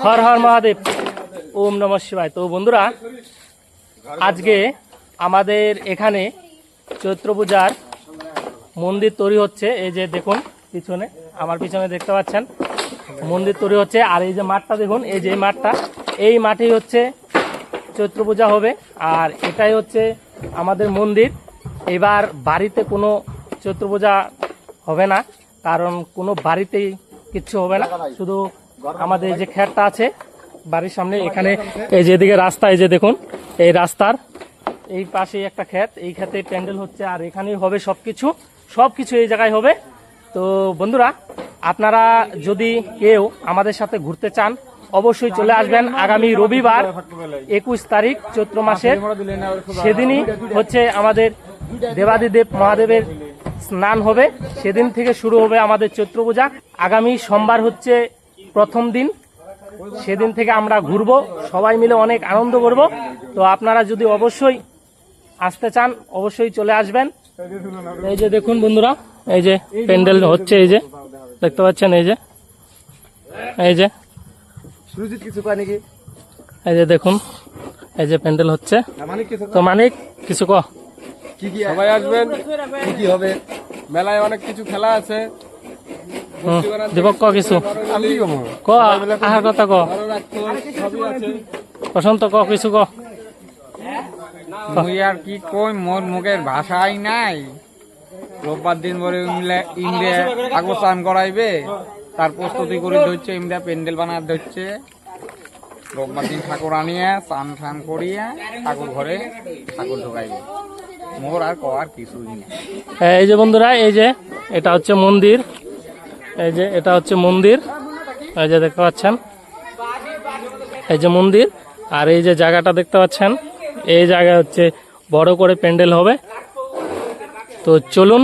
হর হর মহাদেব, ওম নমঃ শিবায়। তো বন্ধুরা, আজকে আমাদের এখানে চৈত্র পূজার মন্দির তৈরি হচ্ছে। এই যে দেখুন পিছনে, আমার পিছনে দেখতে পাচ্ছেন মন্দির তৈরি হচ্ছে। আর এই যে মাঠটা দেখুন, এই যে মাঠটা, এই মাঠেই হচ্ছে চৈত্র পূজা হবে। আর এটাই হচ্ছে আমাদের মন্দির। এবার বাড়িতে কোনো চৈত্র পূজা হবে না, কারণ কোনো বাড়িতেই কিচ্ছু হবে না। শুধু আমাদের যে ক্ষেতটা আছে বাড়ির সামনে, এখানে এই যে এদিকে রাস্তা, এই যে দেখুন এই রাস্তার এই পাশে একটা ক্ষেত, এই ক্ষেতে প্যান্ডেল হচ্ছে। আর এখানেই হবে সবকিছু এই জায়গায় হবে। তো বন্ধুরা, আপনারা যদি কেউ আমাদের সাথে ঘুরতে চান, অবশ্যই চলে আসবেন। আগামী রবিবার 21 তারিখ চৈত্র মাসের, সেদিনই হচ্ছে আমাদের দেবাদিদেব মহাদেবের স্নান হবে। সেদিন থেকে শুরু হবে আমাদের চৈত্র পূজা। আগামী সোমবার হচ্ছে প্রথম দিন, সেদিন থেকে আমরা ঘুরবো, সবাই মিলে অনেক আনন্দ করব। তো আপনারা যদি অবশ্যই আসতে চান, অবশ্যই চলে আসবেন। এই যে দেখুন বন্ধুরা, এই যে প্যান্ডেল হচ্ছে, এই যে দেখতে পাচ্ছেন, এই যে এই যে এই যে দেখুন, এই যে প্যান্ডেল হচ্ছে। তো মানিক কিছু কহ। সবাই আসবেন। কি হবে, মেলায় অনেক কিছু খেলা আছে। দীপক ক কিছু ক, আহার কথা ক, প্রশান্ত ক কিছু ক। মুই আর কি কই, মোর মুখের ভাষাই নাই। রোববার দিন পরে ইন্ডিয়া ঠাকুর স্নান করাইবে, তার প্রস্তুতি করে ধরছে, ইন্ডিয়া প্যান্ডেল বানাতে ধরছে। রোববার দিন ঠাকুর আনিয়ে স্নান টান করিয়ে ঠাকুর ঘরে ঠাকুর ঢোকাইবে। মোর আর কর কিছুই না। এই যে বন্ধুরা, এই যে এটা হচ্ছে মন্দির, এই যে এটা হচ্ছে মন্দির, এই যে দেখতে পাচ্ছেন, এই যে মন্দির। আর এই যে জায়গাটা দেখতে পাচ্ছেন, এই জায়গায় হচ্ছে বড় করে প্যান্ডেল হবে। তো চলুন,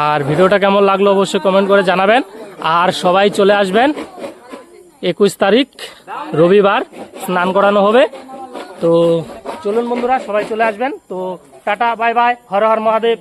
আর ভিডিওটা কেমন লাগলো অবশ্যই কমেন্ট করে জানাবেন। আর সবাই চলে আসবেন, 21 তারিখ রবিবার স্নান করানো হবে। তো চলুন বন্ধুরা, সবাই চলে আসবেন। তো tata, bye bye, Har Har Mahadev.